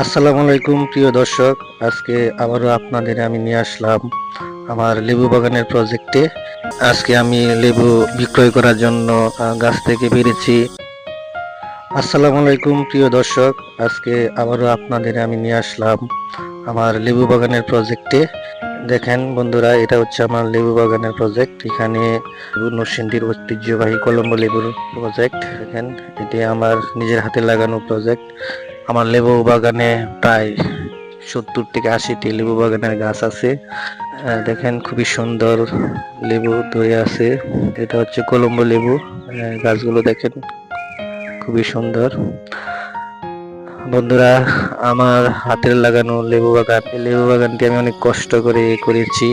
আসসালামু আলাইকুম প্রিয় দর্শক। আজকে আবারও আপনাদের আমি নিয়ে আসলাম আমার লেবু বাগানের প্রজেক্টে। আজকে আমি লেবু বিক্রয় করার জন্য গাছ থেকে পেরেছি। আসসালামু আলাইকুম প্রিয় দর্শক। আজকে আবারও আপনাদের আমি নিয়ে আসলাম আমার লেবু বাগানের প্রজেক্টে। দেখেন বন্ধুরা, এটা হচ্ছে আমার লেবু বাগানের প্রজেক্ট। এখানে নরসিংদীর ঐতিহ্যবাহী কলম্বো লেবুর প্রজেক্ট। দেখেন, এটি আমার নিজের হাতে লাগানো প্রজেক্ট। আমার লেবু বাগানে প্রায় 70 থেকে 80টি লেবু বাগানের গাছ আছে। দেখেন, খুবই সুন্দর লেবু ধরে আছে। এটা হচ্ছে কলম্বো লেবু। গাছগুলো দেখেন, খুবই সুন্দর। বন্ধুরা, আমার হাতের লাগানো লেবু বাগান, এই লেবু বাগানটি আমি অনেক কষ্ট করে করেছি।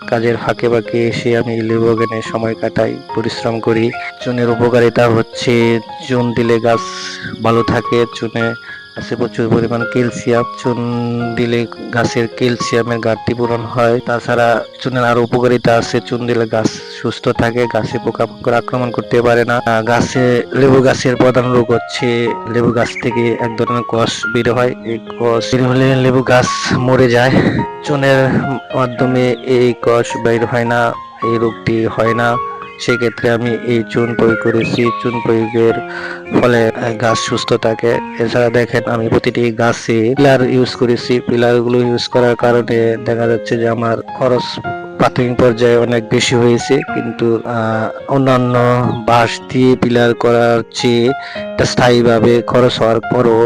কাজের ফাঁকে ফাঁকে এসে আমি লেবু বাগানে সময় কাটাই, পরিশ্রম করি। চুনের উপকারিতা হচ্ছে, চুন দিলে গাছ ভালো থাকে। চুনে আছে প্রচুর পরিমাণ ক্যালসিয়াম। চুন দিলে গাছের ক্যালসিয়ামের ঘাটতি পূরণ হয়। তাছাড়া চুনের আরো উপকারিতা আছে। চুন দিলে গাছ সুস্থ থাকে, গাছে পোকামাকড় আক্রমণ করতে পারে না। লেবু গাছের প্রধান রোগ হচ্ছে লেবু গাছ থেকে এক ধরনের কষ বের হয়। এই কষ বের হলে লেবু গাছ মরে যায়। চুনের মাধ্যমে এই কষ বের হয় না, এই রোগটি হয় না। সেক্ষেত্রে আমি এই চুন প্রয়োগ করেছি। চুন প্রয়োগের ফলে গাছ সুস্থ থাকে। এছাড়া দেখেন, আমি প্রতিটি গাছে পিলার ইউজ করেছি। পিলার গুলো ইউজ করার কারণে দেখা যাচ্ছে যে আমার খরচ প্রাথমিক পর্যায়ে অনেক বেশি হয়েছে, কিন্তু অন্যান্য বাঁশ দিয়ে পিলার করার চেয়ে স্থায়ীভাবে খরচ হওয়ার পরও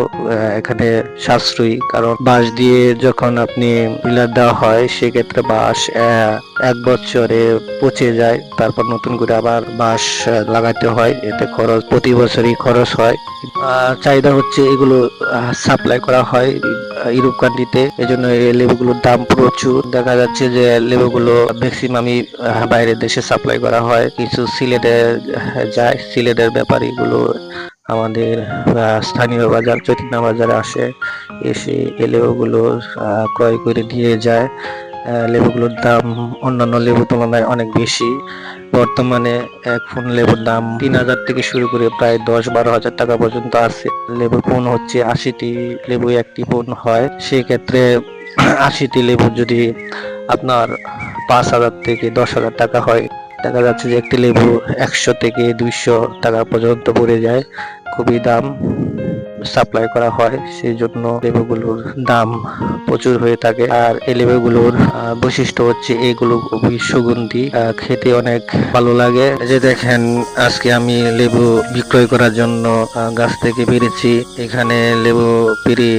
এখানে সাশ্রয়ী। কারণ বাঁশ দিয়ে যখন আপনি পিলার দেওয়া হয়, সেক্ষেত্রে বাঁশ 1 বছরে পচে যায়। তারপর নতুন করে আবার বাঁশ লাগাতে হয়। এতে খরচ প্রতি বছরই খরচ হয়। চাহিদা হচ্ছে এগুলো সাপ্লাই করা হয় ইউরোপ কান্ট্রিতে। এজন্য এই লেবুগুলোর দাম প্রচুর। দেখা যাচ্ছে যে লেবুগুলো ম্যাক্সিমামই বাইরের দেশে সাপ্লাই করা হয়। কিছু সিলেটে যায়। সিলেটের ব্যাপারীগুলো আমাদের স্থানীয় বাজার চৈতন্য বাজারে আসে, এসে এই লেবুগুলো ক্রয় করে দিয়ে যায়। লেবুগুলোর দাম অন্যান্য লেবুর তুলনায় অনেক বেশি। বর্তমানে এক ফোন লেবুর দাম 3000 থেকে শুরু করে প্রায় 10-12 হাজার টাকা পর্যন্ত আছে। লেবুর পণ হচ্ছে 80টি লেবু একটি পণ হয়। সেক্ষেত্রে 80টি লেবু যদি আপনার 5,000 থেকে 10,000 টাকা হয়, দেখা যাচ্ছে যে একটি লেবু 100 থেকে 200 টাকা পর্যন্ত পড়ে যায়। খুবই দাম সাপ্লাই করা হয়, সেই জন্য লেবুগুলোর দাম প্রচুর হয়ে থাকে। আর এই লেবুগুলোর বৈশিষ্ট্য হচ্ছে এগুলো খুবই সুগন্ধি, খেতে অনেক ভালো লাগে। এই যে দেখেন, আজকে আমি লেবু বিক্রয় করার জন্য গাছ থেকে পেরেছি। এখানে লেবু পেরে